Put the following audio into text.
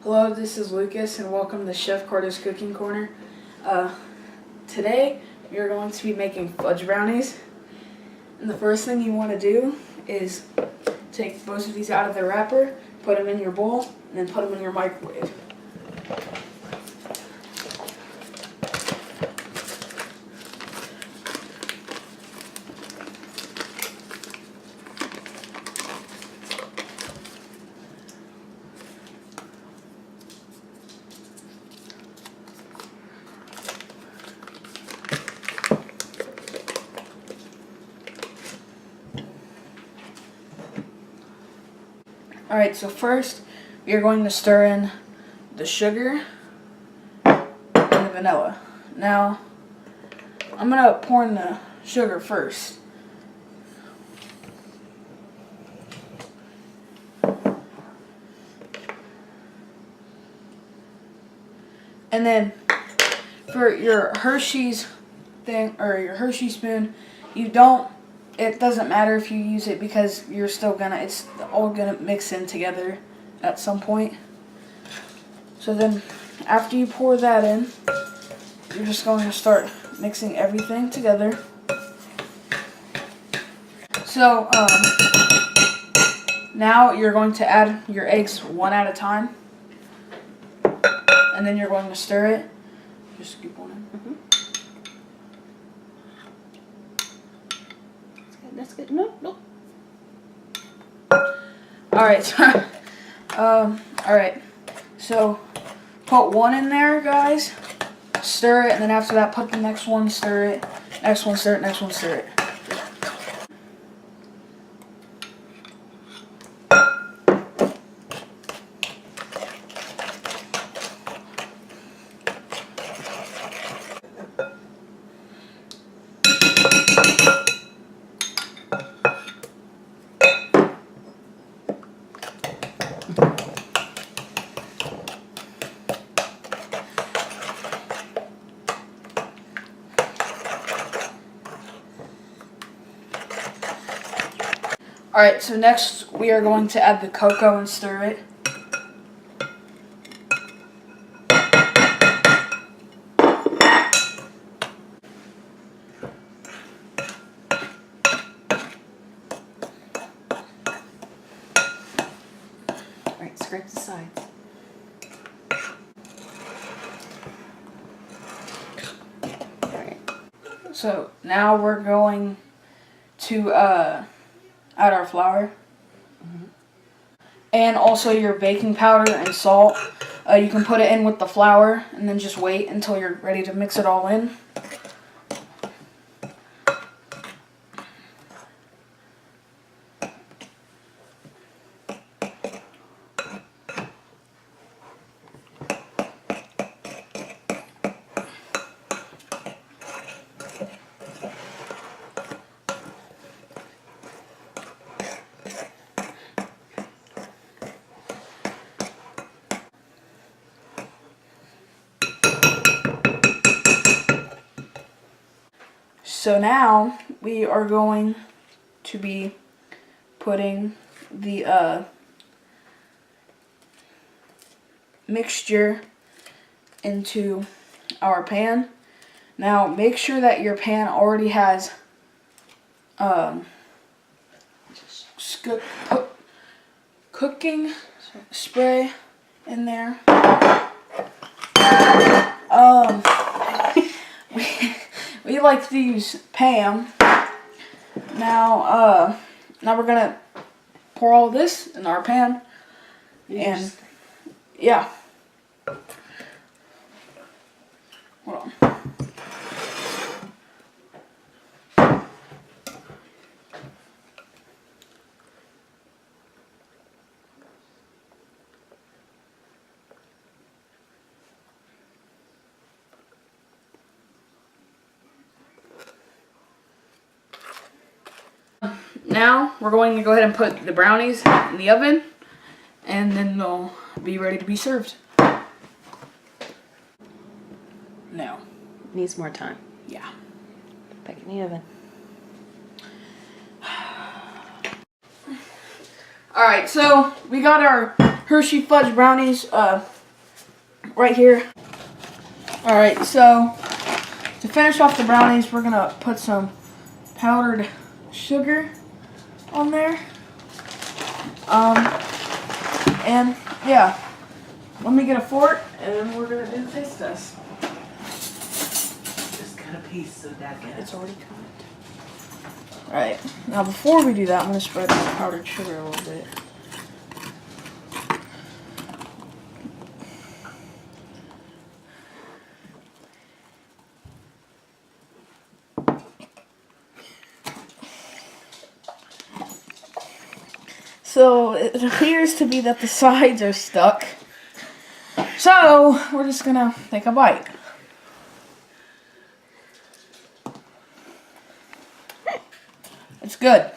Hello, this is Lucas and welcome to Chef Carter's Cooking Corner. Today we are going to be making fudge brownies. And the first thing you want to do is take both of these out of the wrapper, put them in your bowl, and then put them in your microwave. Alright, so first we are going to stir in the sugar and the vanilla. Now, I'm going to pour in the sugar first. And then for your Hershey's thing, or your Hershey spoon, it doesn't matter if you use it because it's all gonna mix in together at some point. So then after you pour that in, you're just going to start mixing everything together. So now you're going to add your eggs one at a time, and then you're going to stir it. Just scoop one in. That's good. No. Alright, alright. So put one in there, guys. Stir it, and then after that, put the next one, stir it. Next one, stir it. Next one, stir it. Alright, so next we are going to add the cocoa and stir it. Alright, scrape the sides. Alright. So now we're going to add our flour. And also your baking powder and salt. You can put it in with the flour and then just wait until you're ready to mix it all in. So now we are going to be putting the mixture into our pan. Now make sure that your pan already has cooking spray in there. We like to use Pam. Now we're gonna pour all this in our pan, and yeah. Hold on. Now we're going to go ahead and put the brownies in the oven, and then they'll be ready to be served. No. Needs more time. Yeah. Back in the oven. Alright, so we got our Hershey fudge brownies right here. Alright, so to finish off the brownies, we're gonna put some powdered sugar on there. And yeah, let me get a fork and we're gonna do the taste test. Just cut a piece so that It's already cut. Alright, now before we do that, I'm gonna spread the powdered sugar a little bit. So it appears to be that the sides are stuck. So we're just gonna take a bite. It's good.